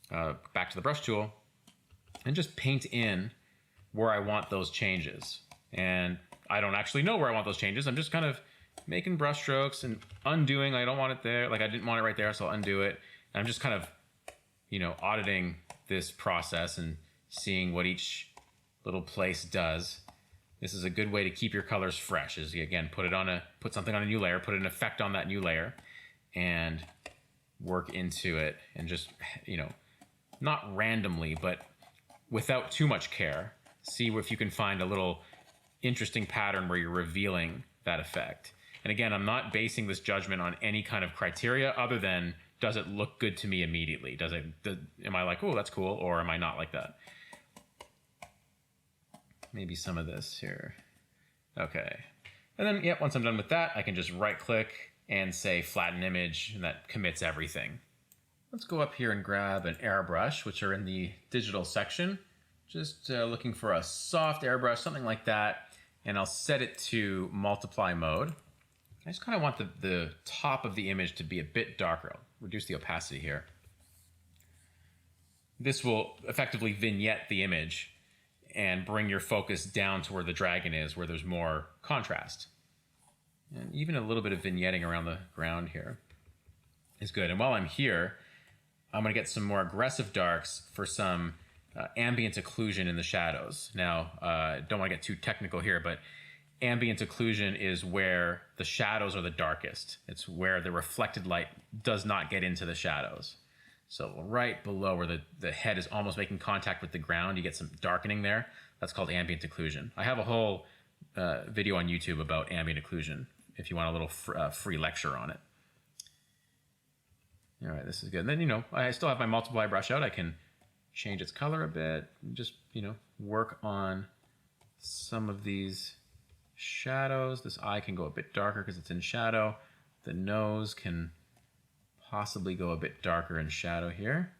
back to the brush tool, and just paint in where I want those changes. And I don't actually know where I want those changes. I'm just kind of making brush strokes and undoing. I don't want it there. Like I didn't want it right there, so I'll undo it. And I'm just kind of, auditing this process and seeing what each little place does. This is a good way to keep your colors fresh, is again, put something on a new layer, put an effect on that new layer, and work into it, and just, not randomly, but without too much care, see if you can find a little interesting pattern where you're revealing that effect. And again, I'm not basing this judgment on any kind of criteria other than, does it look good to me immediately? Am I like, oh, that's cool, or am I not like that? Maybe some of this here. Okay. And then, once I'm done with that, I can just right click and say flatten image, and that commits everything. Let's go up here and grab an airbrush, which are in the digital section. Just looking for a soft airbrush, something like that. And I'll set it to multiply mode. I just kind of want the top of the image to be a bit darker. I'll reduce the opacity here. This will effectively vignette the image and bring your focus down to where the dragon is, where there's more contrast. And even a little bit of vignetting around the ground here is good. And while I'm here, I'm going to get some more aggressive darks for some ambient occlusion in the shadows. Now, don't want to get too technical here, but ambient occlusion is where the shadows are the darkest. It's where the reflected light does not get into the shadows. So right below where the head is almost making contact with the ground, you get some darkening there. That's called ambient occlusion. I have a whole video on YouTube about ambient occlusion if you want a little free lecture on it. All right, this is good. And then, I still have my multiply brush out. I can change its color a bit, just, work on some of these shadows. This eye can go a bit darker because it's in shadow. The nose can possibly go a bit darker in shadow here.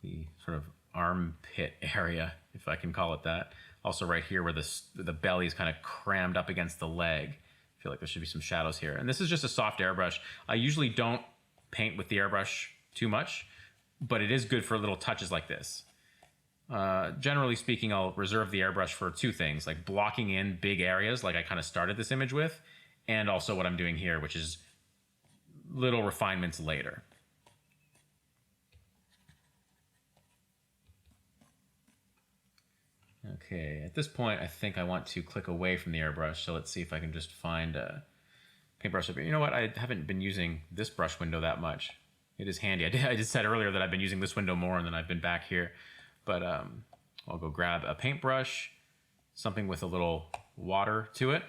The sort of armpit area, if I can call it that. Also right here where the belly is kind of crammed up against the leg. I feel like there should be some shadows here. And this is just a soft airbrush. I usually don't paint with the airbrush too much, but it is good for little touches like this. Generally speaking, I'll reserve the airbrush for two things, like blocking in big areas like I kind of started this image with, and also what I'm doing here, which is little refinements later. Okay, at this point, I think I want to click away from the airbrush, so let's see if I can just find a paintbrush up here. You know what, I haven't been using this brush window that much. It is handy. I just said earlier that I've been using this window more and then I've been back here. But I'll go grab a paintbrush, something with a little water to it.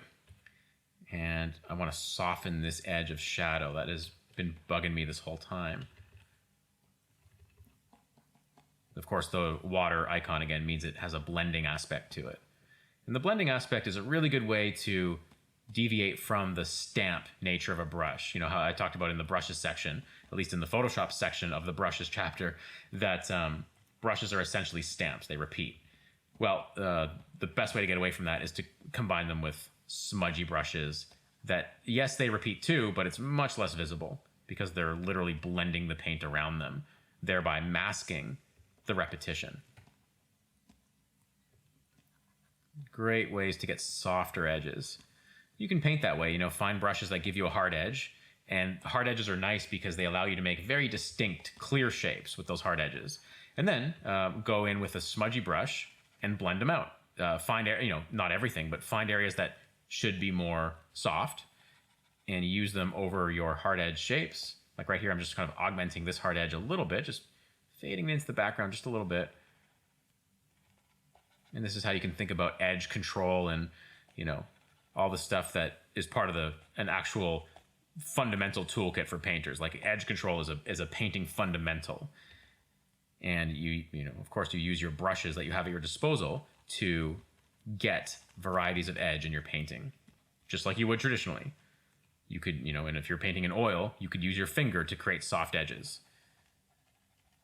And I want to soften this edge of shadow that has been bugging me this whole time. Of course, the water icon again means it has a blending aspect to it. And the blending aspect is a really good way to deviate from the stamp nature of a brush. You know how I talked about in the brushes section, at least in the Photoshop section of the brushes chapter, that brushes are essentially stamps. They repeat. Well, the best way to get away from that is to combine them with smudgy brushes that, yes, they repeat too, but it's much less visible because they're literally blending the paint around them, thereby masking the repetition. Great ways to get softer edges. You can paint that way, you know, find brushes that give you a hard edge, and hard edges are nice because they allow you to make very distinct, clear shapes with those hard edges. And then go in with a smudgy brush and blend them out. Find, you know, not everything, but find areas that should be more soft and use them over your hard edge shapes. Like right here, I'm just kind of augmenting this hard edge a little bit, just fading it into the background just a little bit. And this is how you can think about edge control and, you know, all the stuff that is part of an actual fundamental toolkit for painters. Like edge control is a painting fundamental. And you know, of course, you use your brushes that you have at your disposal to get varieties of edge in your painting, just like you would traditionally. You could, you know, and if you're painting in oil, you could use your finger to create soft edges.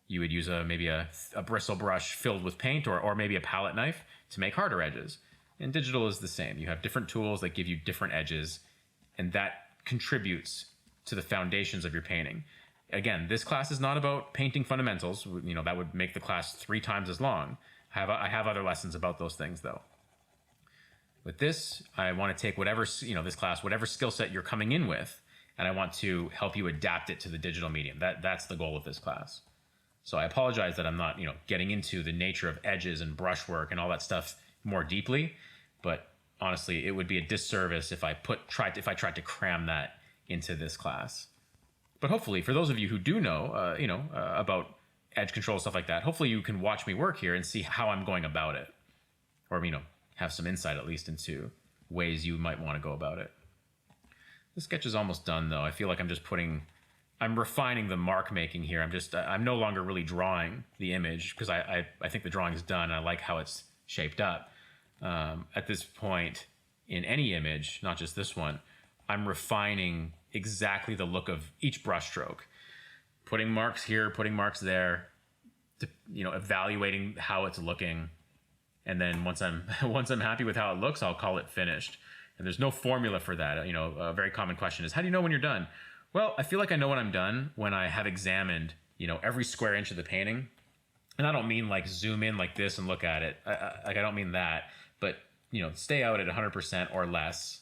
You would use maybe a bristle brush filled with paint, or maybe a palette knife to make harder edges. And digital is the same. You have different tools that give you different edges, and that contributes to the foundations of your painting. Again, this class is not about painting fundamentals. You know, that would make the class 3 times as long. I have other lessons about those things, though. With this, I want to take whatever, you know, this class, whatever skill set you're coming in with, and I want to help you adapt it to the digital medium. That's the goal of this class. So I apologize that I'm not, you know, getting into the nature of edges and brushwork and all that stuff more deeply, but honestly, it would be a disservice if I tried to cram that into this class. But hopefully, for those of you who do know, about edge control, stuff like that, hopefully you can watch me work here and see how I'm going about it, or, you know, have some insight at least into ways you might want to go about it. The sketch is almost done, though. I feel like I'm refining the mark making here. I'm no longer really drawing the image because I think the drawing is done. I like how it's shaped up. At this point in any image, not just this one, I'm refining exactly the look of each brushstroke, putting marks here, putting marks there, you know, evaluating how it's looking. And then once I'm happy with how it looks, I'll call it finished. And there's no formula for that. You know, a very common question is, how do you know when you're done? Well, I feel like I know when I'm done when I have examined, you know, every square inch of the painting. And I don't mean like zoom in like this and look at it. I don't mean that, but, you know, stay out at 100% or less,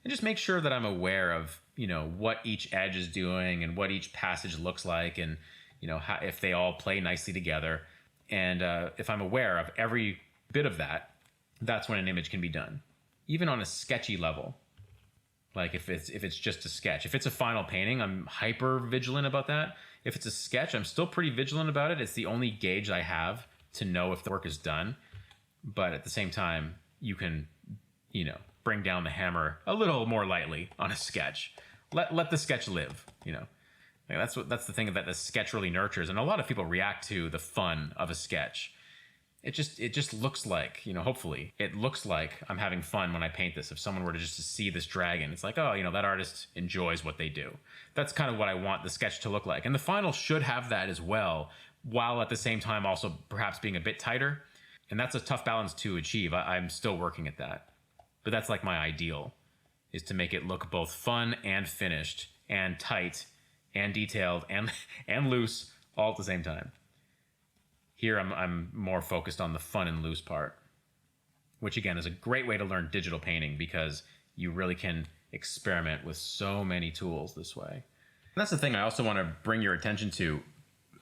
and just make sure that I'm aware of, you know, what each edge is doing and what each passage looks like, and, you know, if they all play nicely together. And if I'm aware of every bit of that, that's when an image can be done, even on a sketchy level. Like if it's just a sketch. If it's a final painting, I'm hyper vigilant about that. If it's a sketch, I'm still pretty vigilant about it. It's the only gauge I have to know if the work is done. But at the same time, you can, you know, bring down the hammer a little more lightly on a sketch. Let the sketch live, you know. Like that's the thing that the sketch really nurtures. And a lot of people react to the fun of a sketch. It just looks like, you know, hopefully it looks like I'm having fun when I paint this. If someone were to just see this dragon, it's like, oh, you know, that artist enjoys what they do. That's kind of what I want the sketch to look like. And the final should have that as well, while at the same time also perhaps being a bit tighter. And that's a tough balance to achieve. I'm still working at that. But that's like my ideal, is to make it look both fun and finished and tight and detailed and loose all at the same time. Here, I'm more focused on the fun and loose part, which again is a great way to learn digital painting because you really can experiment with so many tools this way. And that's the thing I also want to bring your attention to.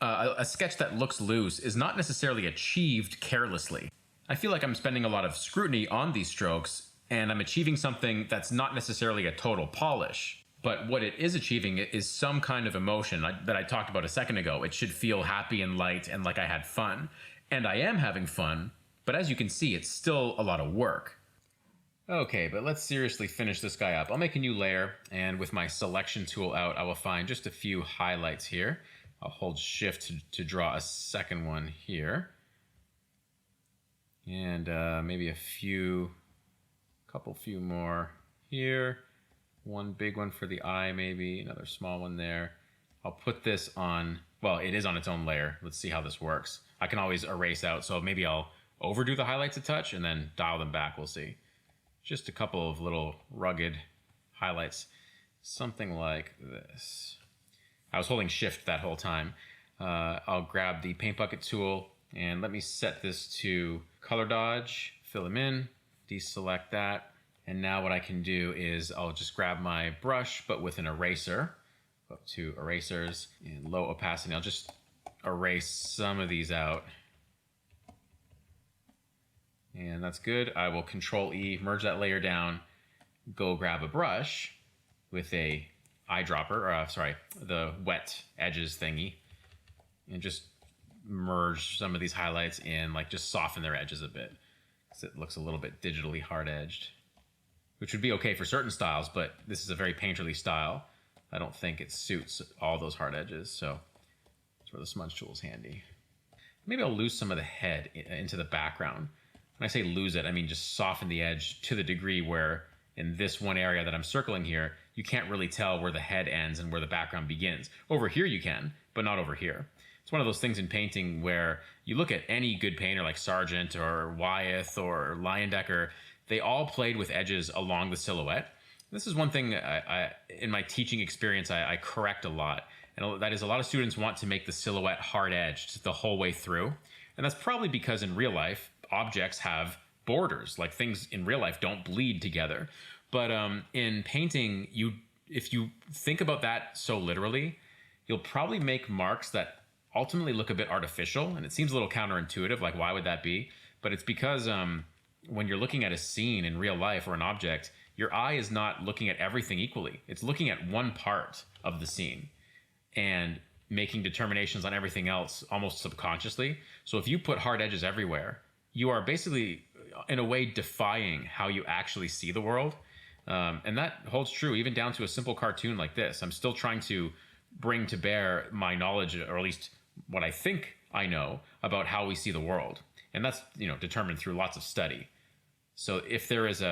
A sketch that looks loose is not necessarily achieved carelessly. I feel like I'm spending a lot of scrutiny on these strokes, and I'm achieving something that's not necessarily a total polish. But what it is achieving is some kind of emotion that I talked about a second ago. It should feel happy and light and like I had fun. And I am having fun, but as you can see, it's still a lot of work. Okay, but let's seriously finish this guy up. I'll make a new layer, and with my selection tool out, I will find just a few highlights here. I'll hold shift to draw a second one here. And maybe a couple few more here. One big one for the eye, maybe another small one there. I'll put this on, well, it is on its own layer. Let's see how this works. I can always erase out, so maybe I'll overdo the highlights a touch and then dial them back, we'll see. Just a couple of little rugged highlights, something like this. I was holding shift that whole time. I'll grab the paint bucket tool and let me set this to color dodge, fill them in, deselect that. And now what I can do is I'll just grab my brush, but with an eraser, up to erasers and low opacity. I'll just erase some of these out. And that's good. I will Control E, merge that layer down, go grab a brush with a eyedropper, or the wet edges thingy, and just merge some of these highlights in, like just soften their edges a bit, because it looks a little bit digitally hard-edged, which would be okay for certain styles, but this is a very painterly style. I don't think it suits all those hard edges, so that's where the smudge tool is handy. Maybe I'll lose some of the head into the background. When I say lose it, I mean just soften the edge to the degree where in this one area that I'm circling here, you can't really tell where the head ends and where the background begins. Over here you can, but not over here. It's one of those things in painting where you look at any good painter like Sargent or Wyeth or Leyendecker, they all played with edges along the silhouette. This is one thing in my teaching experience I correct a lot, and that is a lot of students want to make the silhouette hard-edged the whole way through. And that's probably because in real life, objects have borders, like things in real life don't bleed together. But in painting, if you think about that so literally, you'll probably make marks that ultimately look a bit artificial, and it seems a little counterintuitive, like why would that be? But it's because when you're looking at a scene in real life or an object, your eye is not looking at everything equally. It's looking at one part of the scene and making determinations on everything else almost subconsciously. So if you put hard edges everywhere, you are basically, in a way, defying how you actually see the world. And that holds true even down to a simple cartoon like this. I'm still trying to bring to bear my knowledge, or at least what I think I know about how we see the world. And that's, determined through lots of study. So if there is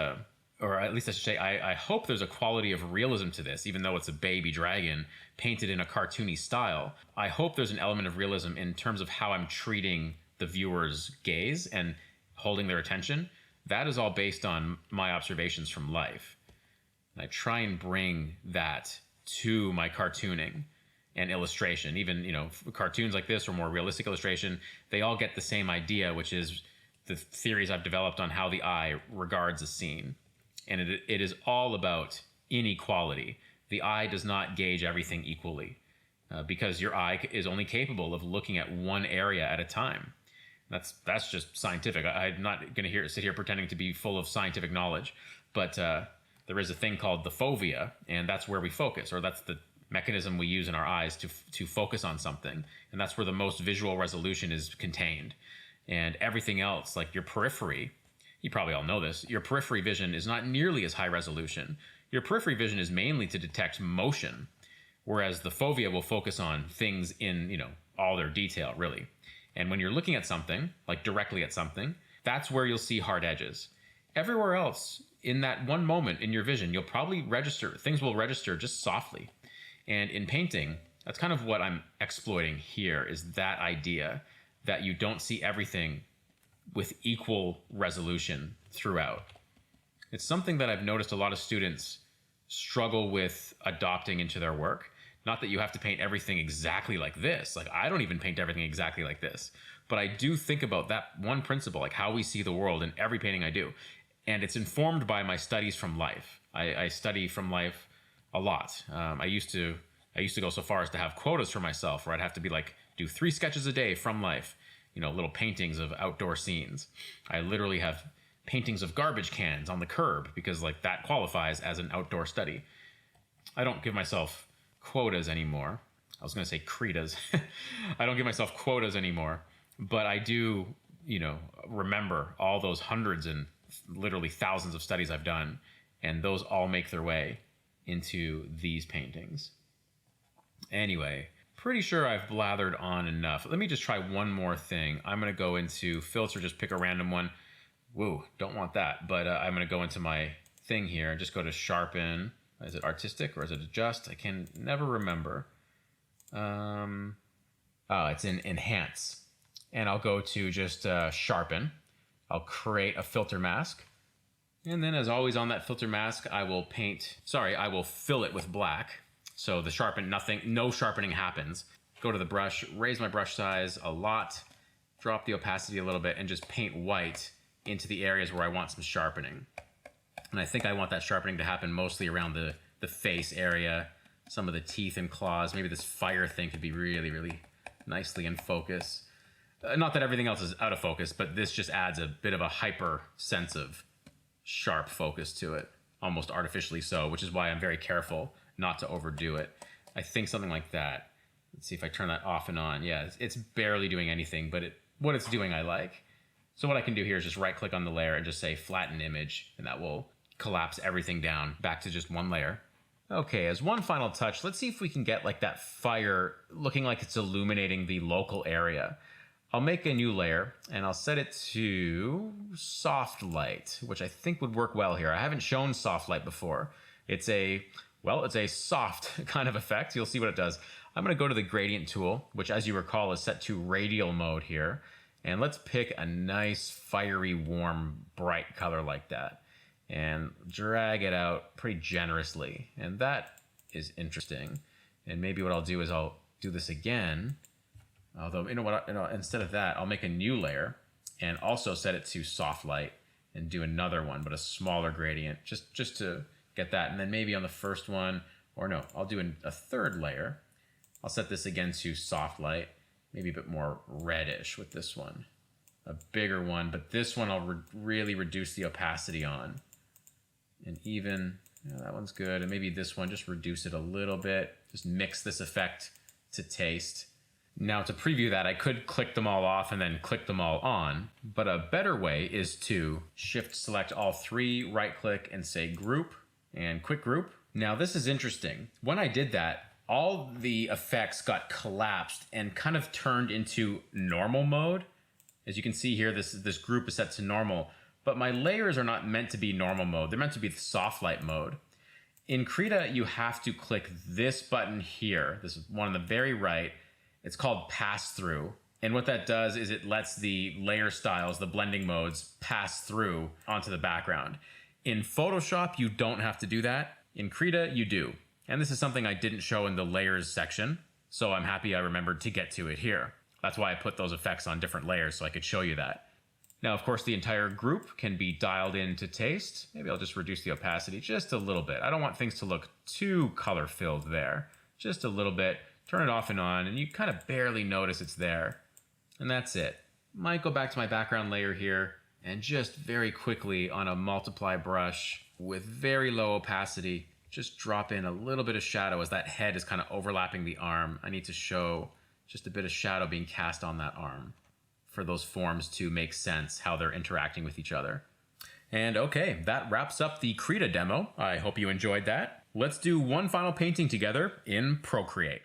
or at least I should say, I hope there's a quality of realism to this, even though it's a baby dragon painted in a cartoony style. I hope there's an element of realism in terms of how I'm treating the viewer's gaze and holding their attention. That is all based on my observations from life. And I try and bring that to my cartooning and illustration. Even, cartoons like this or more realistic illustration, they all get the same idea, which is the theories I've developed on how the eye regards a scene. And it is all about inequality. The eye does not gauge everything equally because your eye is only capable of looking at one area at a time. That's just scientific. I'm not going to sit here pretending to be full of scientific knowledge, but there is a thing called the fovea, and that's where we focus, or that's the mechanism we use in our eyes to focus on something, and that's where the most visual resolution is contained. And everything else, like your periphery, you probably all know this, your periphery vision is not nearly as high resolution. Your periphery vision is mainly to detect motion, whereas the fovea will focus on things in, all their detail, really. And when you're looking at something, like directly at something, that's where you'll see hard edges. Everywhere else, in that one moment in your vision, you'll probably things will register just softly. And in painting, that's kind of what I'm exploiting here, is that idea that you don't see everything with equal resolution throughout. It's something that I've noticed a lot of students struggle with adopting into their work. Not that you have to paint everything exactly like this. Like, I don't even paint everything exactly like this. But I do think about that one principle, like how we see the world in every painting I do. And it's informed by my studies from life. I study from life a lot. I used to go so far as to have quotas for myself, where I'd have to be like, do 3 sketches a day from life. Little paintings of outdoor scenes. I literally have paintings of garbage cans on the curb because that qualifies as an outdoor study. I don't give myself quotas anymore. I was going to say Kritas. I don't give myself quotas anymore, but I do, remember all those hundreds and literally thousands of studies I've done, and those all make their way into these paintings. Anyway, pretty sure I've blathered on enough. Let me just try one more thing. I'm going to go into filter, just pick a random one. Whoa, don't want that. But I'm going to go into my thing here and just go to sharpen. Is it artistic or is it adjust? I can never remember. Oh, it's in enhance. And I'll go to just sharpen. I'll create a filter mask. And then as always on that filter mask, I will fill it with black. So the sharpen, no sharpening happens. Go to the brush, raise my brush size a lot, drop the opacity a little bit, and just paint white into the areas where I want some sharpening. And I think I want that sharpening to happen mostly around the face area, some of the teeth and claws. Maybe this fire thing could be really, really nicely in focus. Not that everything else is out of focus, but this just adds a bit of a hyper sense of sharp focus to it, almost artificially so, which is why I'm very careful not to overdo it. I think something like that. Let's see if I turn that off and on. Yeah, it's barely doing anything, but what it's doing I like. So what I can do here is just right click on the layer and just say flatten image, and that will collapse everything down back to just one layer. Okay, as one final touch, let's see if we can get like that fire looking like it's illuminating the local area. I'll make a new layer and I'll set it to soft light, which I think would work well here. I haven't shown soft light before. It's a soft kind of effect. You'll see what it does. I'm going to go to the gradient tool, which as you recall is set to radial mode here. And let's pick a nice fiery, warm, bright color like that and drag it out pretty generously. And that is interesting. And maybe what I'll do is I'll do this again. Although, instead of that, I'll make a new layer and also set it to soft light and do another one, but a smaller gradient just to get that. And then maybe on the first one, or no, I'll do a third layer. I'll set this again to soft light, maybe a bit more reddish with this one, a bigger one, but this one I'll really reduce the opacity on. And even, that one's good. And maybe this one, just reduce it a little bit, just mix this effect to taste. Now to preview that, I could click them all off and then click them all on, but a better way is to shift select all three, right click and say group and quick group. Now this is interesting. When I did that, all the effects got collapsed and kind of turned into normal mode. As you can see here, this group is set to normal, but my layers are not meant to be normal mode. They're meant to be the soft light mode. In Krita, you have to click this button here. This is one on the very right. It's called pass through. And what that does is it lets the layer styles, the blending modes, pass through onto the background. In Photoshop, you don't have to do that. In Krita, you do. And this is something I didn't show in the layers section, so I'm happy I remembered to get to it here. That's why I put those effects on different layers so I could show you that. Now, of course, the entire group can be dialed in to taste. Maybe I'll just reduce the opacity just a little bit. I don't want things to look too color-filled there. Just a little bit. Turn it off and on, and you kind of barely notice it's there. And that's it. Might go back to my background layer here, and just very quickly on a multiply brush with very low opacity, just drop in a little bit of shadow as that head is kind of overlapping the arm. I need to show just a bit of shadow being cast on that arm for those forms to make sense how they're interacting with each other. And okay, that wraps up the Krita demo. I hope you enjoyed that. Let's do one final painting together in Procreate.